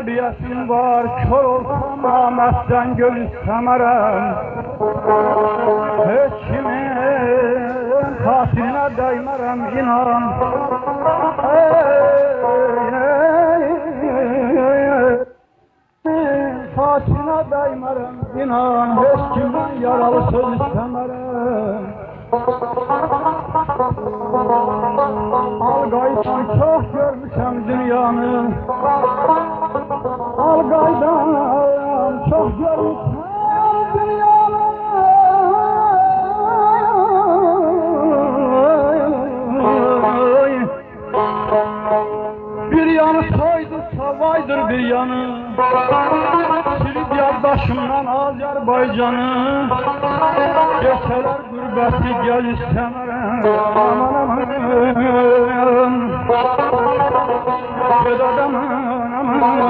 terbiyəsin var, kör olsam namətdən göğüsləmərəm. Heç kimin xatirinə dəymərəm, inan. Xatirinə dəymərəm, inan. Heç kimdən yaralı söz istəmərəm. Alqaydan çox görmüşəm dünyanı. Alqaydan çox görmüşəm dünyanı. Bir yanı soydursa vaydır bir yanı. Silib yaddaşımdan Azərbaycanı. Geçələr qürbəti gəl istəmərəm. Aman aman Ged adamın aman.